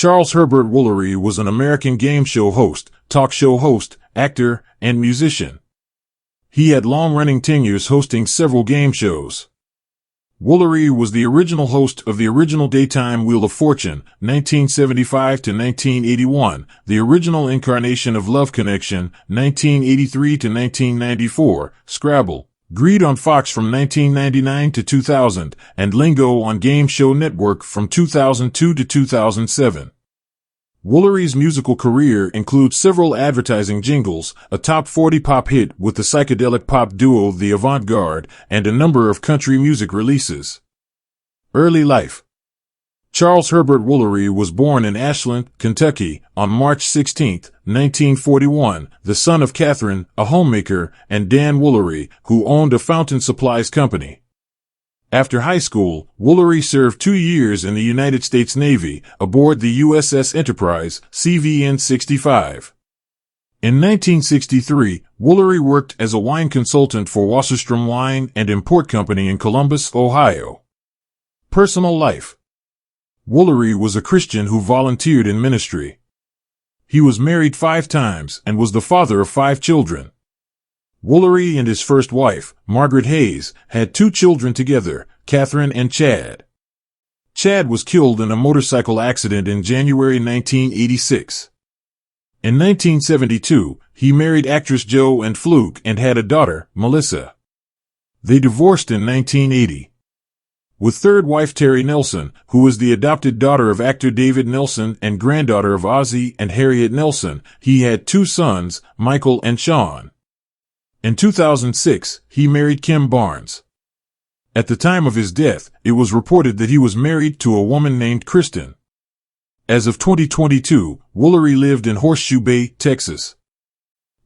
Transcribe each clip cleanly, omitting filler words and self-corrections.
Charles Herbert Woolery was an American game show host, talk show host, actor, and musician. He had long-running tenures hosting several game shows. Woolery was the original host of the original daytime Wheel of Fortune, 1975 to 1981, the original incarnation of Love Connection, 1983 to 1994, Scrabble, Greed on Fox from 1999 to 2000, and Lingo on Game Show Network from 2002 to 2007. Woolery's musical career includes several advertising jingles, a top 40 pop hit with the psychedelic pop duo the Avant-Garde, and a number of country music releases. Early life. Charles Herbert Woolery was born in Ashland, Kentucky, on March 16, 1941, the son of Catherine, a homemaker, and Dan Woolery, who owned a fountain supplies company. After high school, Woolery served 2 years in the United States Navy, aboard the USS Enterprise, CVN-65. In 1963, Woolery worked as a wine consultant for Wasserstrom Wine and Import Company in Columbus, Ohio. Personal life. Woolery was a Christian who volunteered in ministry. He was married 5 times and was the father of 5 children. Woolery and his first wife, Margaret Hayes, had 2 children together, Catherine and Chad. Chad was killed in a motorcycle accident in January 1986. In 1972, he married actress Jo Ann Fluke and had a daughter, Melissa. They divorced in 1980. With third wife Terry Nelson, who was the adopted daughter of actor David Nelson and granddaughter of Ozzie and Harriet Nelson, he had 2 sons, Michael and Sean. In 2006, he married Kim Barnes. At the time of his death, it was reported that he was married to a woman named Kristen. As of 2022, Woolery lived in Horseshoe Bay, Texas.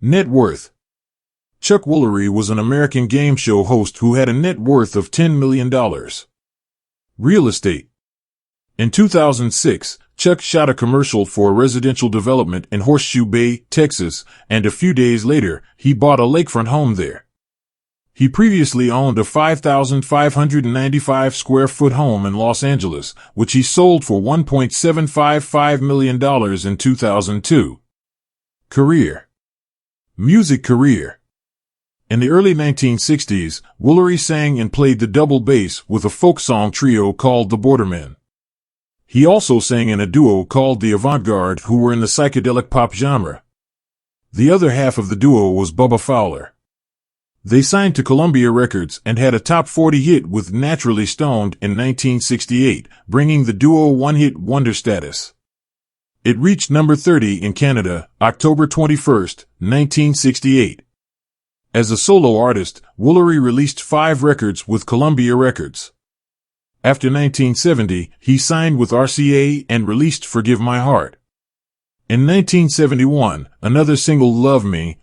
Net worth. Chuck Woolery was an American game show host who had a net worth of $10 million. Real estate. In 2006, Chuck shot a commercial for a residential development in Horseshoe Bay, Texas, and a few days later, he bought a lakefront home there. He previously owned a 5,595 square foot home in Los Angeles, which he sold for $1.755 million in 2002. Career. Music career. In the early 1960s, Woolery sang and played the double bass with a folk song trio called the Bordermen. He also sang in a duo called the Avant-Garde, who were in the psychedelic pop genre. The other half of the duo was Bubba Fowler. They signed to Columbia Records and had a top 40 hit with Naturally Stoned in 1968, bringing the duo one-hit wonder status. It reached number 30 in Canada, October 21, 1968. As a solo artist, Woolery released 5 records with Columbia Records. After 1970, he signed with RCA and released Forgive My Heart. In 1971, another single Love Me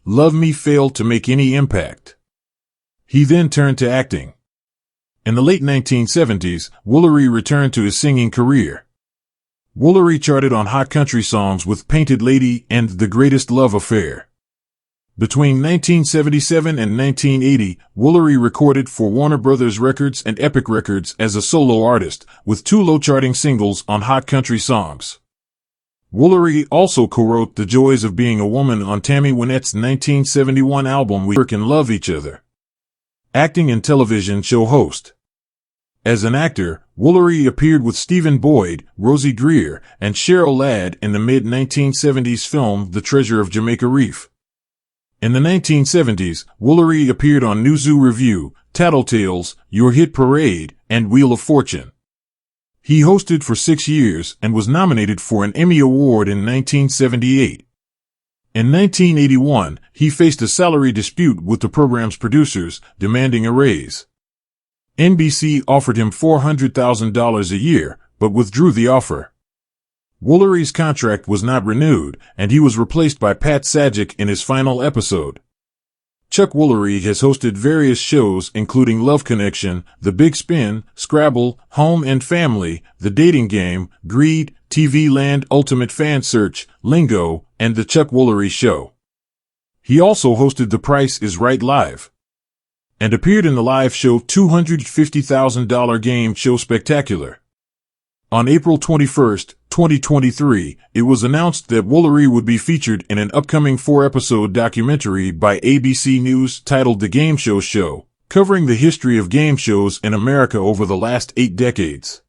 failed to make any impact. He then turned to acting. In the late 1970s, Woolery returned to his singing career. Woolery charted on hot country songs with Painted Lady and The Greatest Love Affair. Between 1977 and 1980, Woolery recorded for Warner Brothers Records and Epic Records as a solo artist, with 2 low-charting singles on hot country songs. Woolery also co-wrote The Joys of Being a Woman on Tammy Wynette's 1971 album We Work and Love Each Other. Acting and television show host. As an actor, Woolery appeared with Stephen Boyd, Rosie Dreer, and Cheryl Ladd in the mid-1970s film The Treasure of Jamaica Reef. In the 1970s, Woolery appeared on New Zoo Review, Tattletales, Your Hit Parade, and Wheel of Fortune. He hosted for 6 years and was nominated for an Emmy Award in 1978. In 1981, he faced a salary dispute with the program's producers, demanding a raise. NBC offered him $400,000 a year, but withdrew the offer. Woolery's contract was not renewed, and he was replaced by Pat Sajak in his final episode. Chuck Woolery has hosted various shows including Love Connection, The Big Spin, Scrabble, Home and Family, The Dating Game, Greed, TV Land Ultimate Fan Search, Lingo, and The Chuck Woolery Show. He also hosted The Price is Right Live and appeared in the live show $250,000 game show Spectacular. On April 21, 2023, it was announced that Woolery would be featured in an upcoming 4-episode documentary by ABC News titled The Game Show Show, covering the history of game shows in America over the last 8 decades.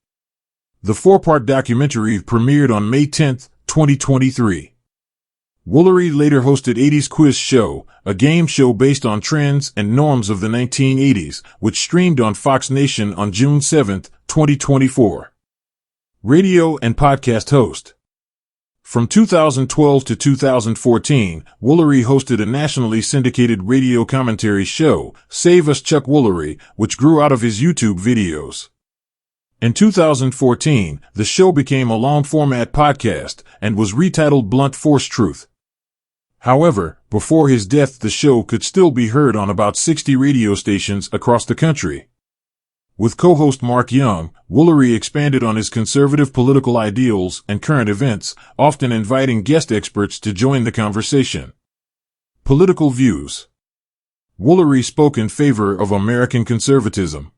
The 4-part documentary premiered on May 10, 2023. Woolery later hosted 80s Quiz Show, a game show based on trends and norms of the 1980s, which streamed on Fox Nation on June 7, 2024. Radio and podcast host. From 2012 to 2014, Woolery hosted a nationally syndicated radio commentary show, Save Us Chuck Woolery, which grew out of his YouTube videos. In 2014, the show became a long-format podcast and was retitled Blunt Force Truth. However, before his death, the show could still be heard on about 60 radio stations across the country. With co-host Mark Young, Woolery expanded on his conservative political ideals and current events, often inviting guest experts to join the conversation. Political views. Woolery spoke in favor of American conservatism.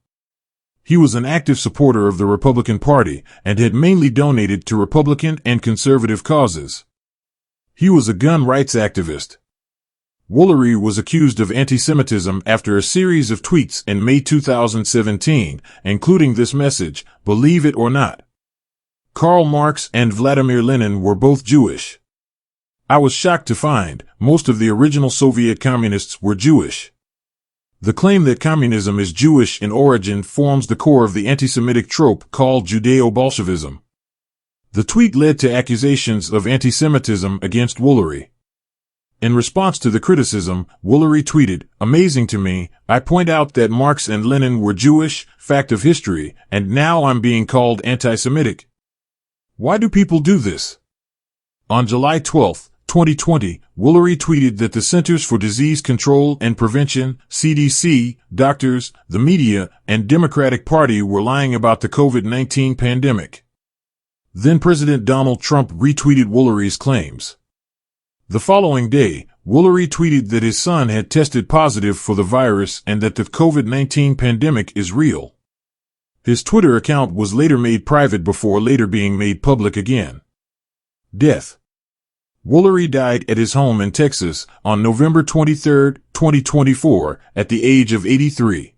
He was an active supporter of the Republican Party and had mainly donated to Republican and conservative causes. He was a gun rights activist. Woolery was accused of anti-Semitism after a series of tweets in May 2017, including this message, "Believe it or not. Karl Marx and Vladimir Lenin were both Jewish. I was shocked to find most of the original Soviet communists were Jewish." The claim that communism is Jewish in origin forms the core of the anti-Semitic trope called Judeo-Bolshevism. The tweet led to accusations of anti-Semitism against Woolery. In response to the criticism, Woolery tweeted, "Amazing to me, I point out that Marx and Lenin were Jewish, fact of history, and now I'm being called anti-Semitic. Why do people do this?" On July 12, 2020, Woolery tweeted that the Centers for Disease Control and Prevention, CDC, doctors, the media, and Democratic Party were lying about the COVID-19 pandemic. Then President Donald Trump retweeted Woolery's claims. The following day, Woolery tweeted that his son had tested positive for the virus and that the COVID-19 pandemic is real. His Twitter account was later made private before later being made public again. Death. Woolery died at his home in Texas on November 23, 2024, at the age of 83.